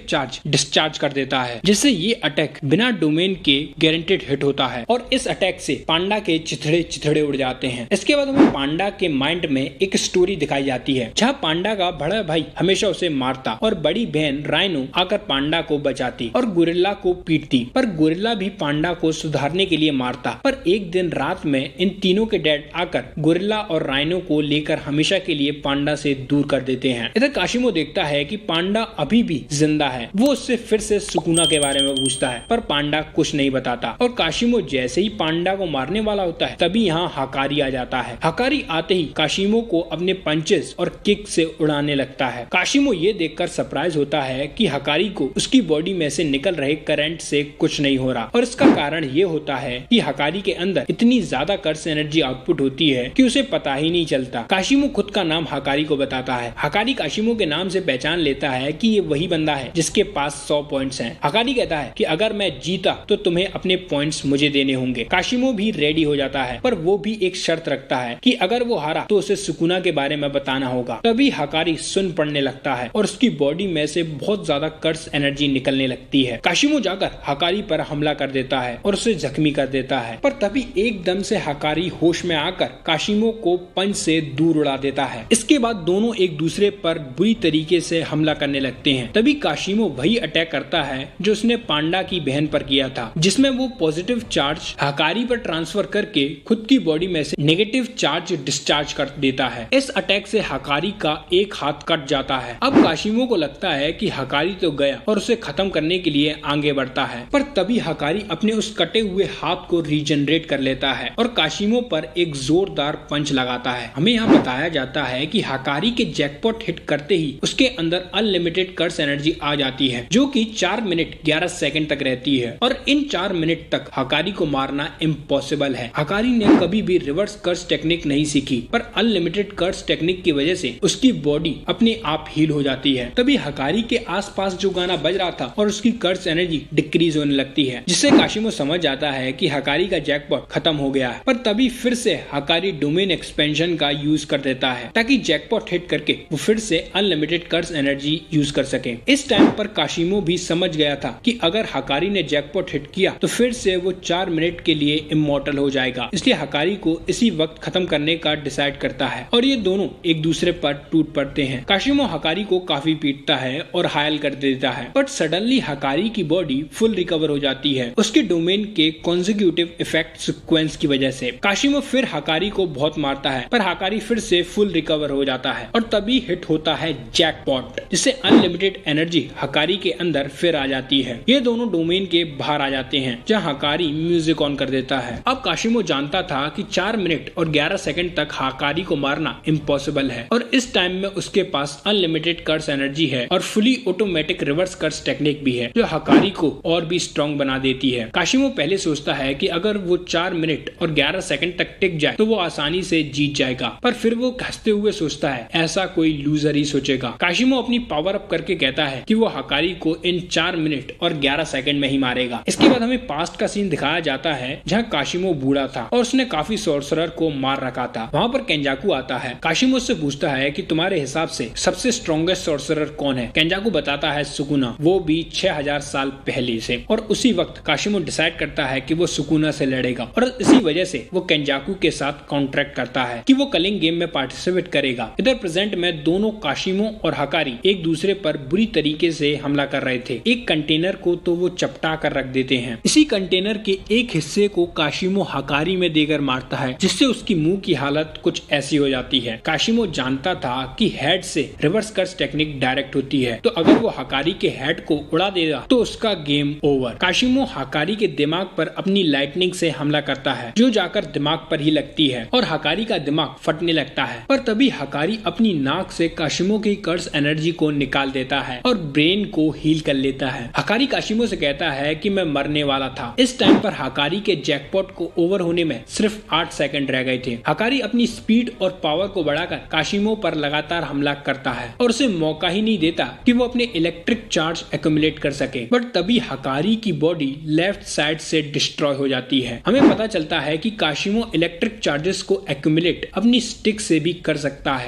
Charge discharge कर देता है, जिससे ये अटैक बिना डोमेन के गारंटेड हिट होता है और इस अटैक से पांडा के चिथड़े चिथड़े उड़ जाते हैं। इसके बाद हमें पांडा के माइंड में एक स्टोरी दिखाई जाती है जहाँ पांडा का बड़ा भाई हमेशा उसे मारता और बड़ी बहन राइनो आकर पांडा को बचाती और गोरिल्ला को पीटती, पर गोरिल्ला भी पांडा को सुधारने के लिए मारता। पर एक दिन रात में इन तीनों के डैड आकर गोरिल्ला और राइनो को लेकर हमेशा के लिए पांडा से दूर कर देते हैं। इधर काशिमो देखता है कि पांडा अभी भी जिंदा है। वो उससे फिर से सुकुना के बारे में पूछता है, पर पांडा कुछ नहीं बताता और काशिमो जैसे ही पांडा को मारने वाला होता है तभी यहाँ हकारी आ जाता है। हकारी आते ही काशिमो को अपने पंचेस और किक से उड़ाने लगता है। काशिमो ये देखकर सरप्राइज होता है कि हकारी को उसकी बॉडी में से निकल रहे करंट से कुछ नहीं हो रहा और इसका कारण ये होता है कि हकारी के अंदर इतनी ज्यादा कर्स एनर्जी आउटपुट होती है कि उसे पता ही नहीं चलता। काशिमो खुद का नाम हकारी को बताता है। हकारी काशिमो के नाम से पहचान लेता है कि ये वही बंदा है जिसके पास 100 पॉइंट्स हैं। हकारी कहता है कि अगर मैं जीता तो तुम्हें अपने पॉइंट्स मुझे देने होंगे। काशिमो भी रेडी हो जाता है, पर वो भी एक शर्त रखता है कि अगर वो हारा तो उसे सुकुना के बारे में बताना होगा। तभी हकारी सुन पड़ने लगता है और उसकी बॉडी में से बहुत ज्यादा कर्स एनर्जी निकलने लगती है। काशिमो जाकर हकारी पर हमला कर देता है और उसे जख्मी कर देता है, पर तभी एकदम से हकारी होश में आकर काशिमो को पंच से दूर उड़ा देता है। इसके बाद दोनों एक दूसरे पर बुरी तरीके से हमला करने लगते हैं। तभी काशिमो वही अटैक करता है जो उसने पांडा की बहन पर किया था, जिसमें वो पॉजिटिव चार्ज हकारी पर ट्रांसफर करके खुद की बॉडी में से नेगेटिव चार्ज डिस्चार्ज कर देता है। इस अटैक से हकारी का एक हाथ कट जाता है। अब काशिमो को लगता है कि हकारी तो गया और उसे खत्म करने के लिए आगे बढ़ता है, पर तभी हकारी अपने उस कटे हुए हाथ को रीजनरेट कर लेता है और काशिमो पर एक जोरदार पंच लगाता है। हमें यहाँ बताया जाता है कि हकारी के जैकपॉट हिट करते ही उसके अंदर अनलिमिटेड कर्स एनर्जी आ जाती है, जो कि 4 मिनट 11 सेकंड तक रहती है और इन 4 मिनट तक हकारी को मारना इम्पॉसिबल है। हकारी ने कभी भी रिवर्स कर्स टेक्निक नहीं सीखी, पर अनलिमिटेड कर्स टेक्निक की वजह से उसकी बॉडी अपने आप हील हो जाती है। तभी हकारी के आसपास जो गाना बज रहा था और उसकी कर्स एनर्जी डिक्रीज होने लगती है, जिससे काशिमो समझ जाता है कि हकारी का जैकपॉट खत्म हो गया है। पर तभी फिर से हकारी डोमेन एक्सपेंशन का यूज कर देता है ताकि जैकपॉट हिट करके वो फिर से अनलिमिटेड कर्स एनर्जी यूज कर सके। इस टाइम पर काशिमो भी समझ गया था कि अगर हकारी ने जैकपॉट हिट किया तो फिर से वो 4 मिनट के लिए इमॉर्टल हो जाएगा, इसलिए हकारी को इसी वक्त खत्म करने का डिसाइड करता है और ये दोनों एक दूसरे पर टूट पड़ते हैं। काशिमो हकारी को काफी पीटता है और घायल कर देता है, बट सडनली हकारी की बॉडी फुल रिकवर हो जाती है उसके डोमेन के कॉन्जिक्यूटिव इफेक्ट सीक्वेंस की वजह से। काशिमो फिर हकारी को बहुत मारता है, पर हकारी फिर से फुल रिकवर हो जाता है और तभी हिट होता है जैकपॉट, जिससे अनलिमिटेड एनर्जी हकारी के अंदर फिर आ जाती है। ये दोनों डोमेन के बाहर आ जाते हैं जहाँ हकारी म्यूजिक ऑन कर देता है। अब काशिमो जानता था कि 4 मिनट और 11 सेकंड तक हकारी को मारना इम्पॉसिबल है और इस टाइम में उसके पास अनलिमिटेड कर्स एनर्जी है और fully automatic reverse curse technique भी है जो हकारी को और भी स्ट्रॉन्ग बना देती है। काशिमो पहले सोचता है कि अगर वो 4 मिनट और 11 सेकंड तक टिक जाए तो वो आसानी से जीत जाएगा, पर फिर वो हंसते हुए सोचता है ऐसा कोई लूजर ही सोचेगा। काशिमो अपनी पावर अप करके कहता है कि वो हकारी को इन 4 मिनट और 11 सेकंड में ही मारेगा। इसके बाद हमें पास्ट का सीन दिखाया जाता है जहाँ काशिमो बूढ़ा था और उसने काफी सोर्सरर को मार रखा था। वहाँ पर केंजाकू आता है। काशिमो से पूछता है कि तुम्हारे हिसाब से सबसे स्ट्रॉन्गेस्ट सोर्सरर कौन है। केंजाकू बताता है सुकुना, वो भी 6000 साल पहले से। और उसी वक्त काशिमो डिसाइड करता है कि वो सुकुना से लड़ेगा और इसी वजह से वो केंजाकू के साथ कॉन्ट्रैक्ट करता है कि वो कलिंग गेम में पार्टिसिपेट करेगा। इधर प्रेजेंट में दोनों काशिमो और हकारी एक दूसरे पर बुरी तरीके से हमला कर रहे थे। एक कंटेनर को तो वो चपटा कर रख देते हैं। इसी कंटेनर के एक हिस्से को काशिमो हकारी में देकर मारता है, जिससे उसकी मुंह की हालत कुछ ऐसी हो जाती है। काशिमो जानता था कि हेड से रिवर्स कर्स टेक्निक डायरेक्ट होती है, तो अगर वो हकारी के हेड को उड़ा देगा तो उसका गेम ओवर। काशिमो हकारी के दिमाग पर अपनी लाइटनिंग से हमला करता है जो जाकर दिमाग पर ही लगती है और हकारी का दिमाग फटने लगता है। पर तभी हकारी अपनी नाक से काशिमो की कर्स एनर्जी को निकाल देता है और ब्रेन को हील कर लेता है। हकारी काशिमो से कहता है कि मैं मरने वाला था। इस टाइम पर हकारी के जैकपॉट को ओवर होने में सिर्फ 8 सेकंड रह गए थे। हकारी अपनी स्पीड और पावर को बढ़ाकर काशिमो पर लगातार हमला करता है और उसे मौका ही नहीं देता कि वो अपने इलेक्ट्रिक चार्ज एक्यूमुलेट कर सके। बट तभी हकारी की बॉडी लेफ्ट साइड से डिस्ट्रॉय हो जाती है। हमें पता चलता है कि काशिमो इलेक्ट्रिक चार्जेस को एक्यूमुलेट अपनी स्टिक से भी कर सकता है।